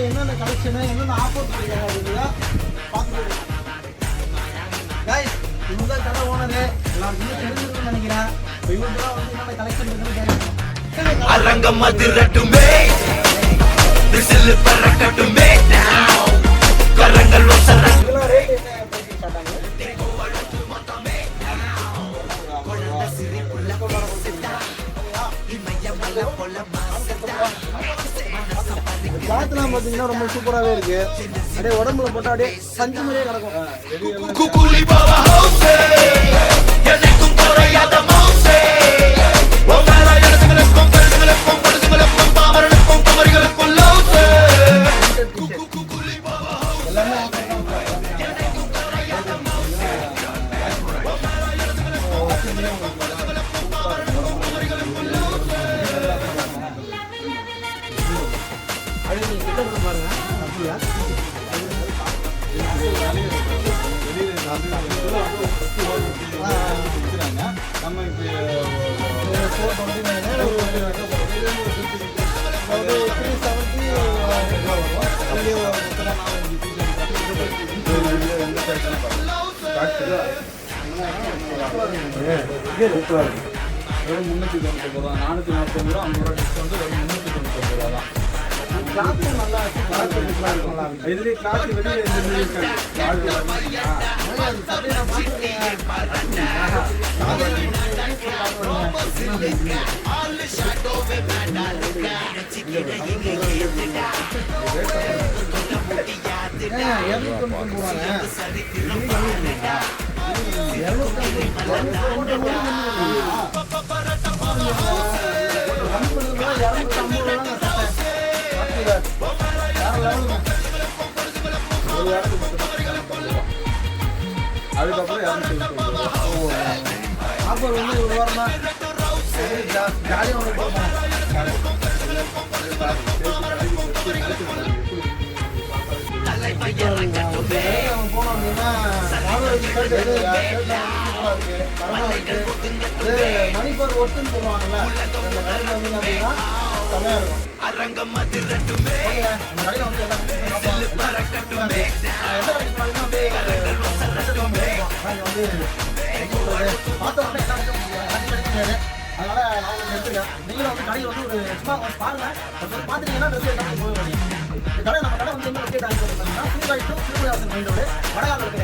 என்னென்ன கலெக்ஷனு என்னென்ன ஆஃபர் பண்ணிருக்காங்க அப்படின்னா பார்த்துட்டு கைஸ் இவங்க தான் கடை ஓனரு எல்லாருக்குமே தெரிஞ்சிருக்குன்னு நினைக்கிறேன். இப்போ இவங்க தான் வந்து என்னென்ன கலெக்ஷன் இருக்குன்னு கேட்குறேன். அரங்கம் அதிரட்டுமே விசில் பறக்கட்டுமே கரங்கள் இதெல்லாம் ரேட் என்ன பிரைஸ் காட்டாங்க? கிளாத்லாம் பார்த்தீங்கன்னா ரொம்ப சூப்பராகவே இருக்கு. அப்படியே உடம்புல போட்டால் அப்படியே பஞ்சு மாதிரியே கிடக்கும். குக்குலி பாவா ஹவுஸே எனக்கும் குறையாத மவுஸே ஒவ்வொரு இடத்துகளுக்கும் கருத்துகளுக்கும் படுத்துகளுக்கும் பாவர்களுக்கும் குமரிகளுக்கும் லவ்ஸே குக்குலி பாவா எல்லாமே பாருங்க அப்படியா நம்ம வெறும் 399 ரூபா, 440 ரூபா, 50 ரூபா டிஸ்கவுண்ட், வெறும் 399 ரூபா தான். கிளாத்தும் நல்லா இருக்கு. இதுலேயே கிளாத் வெளியே அதுக்கப்புறம் ஆஃபர் வந்து ஒரு வாரமா ஜாலியாக ஒன்று போகணும். போனோம் அப்படின்னா மணிப்பர் ஒட்டுன்னு சொல்லுவாங்கல்ல, அந்த கடையில் வந்து அப்படின்னா செம்மையாக இருக்கும். அரங்கம் அதிரட்டுமே அந்த கடையில் வந்து அதனால நான் உங்களுக்கு எடுத்துருக்கேன். நீங்களும் வந்து கடையில் வந்து ஒரு சும்மா பாருங்க, பார்த்துட்டீங்கன்னா ட்ரெஸ் எடுத்து போய் இந்த கடை நம்ம கடை வந்து எங்கே லொக்கேட் ஆகி பார்த்தீங்கன்னா சூழ்காய் டு திருப்பதிவாசல் மெயின் ரோடு வடகால இருக்கிற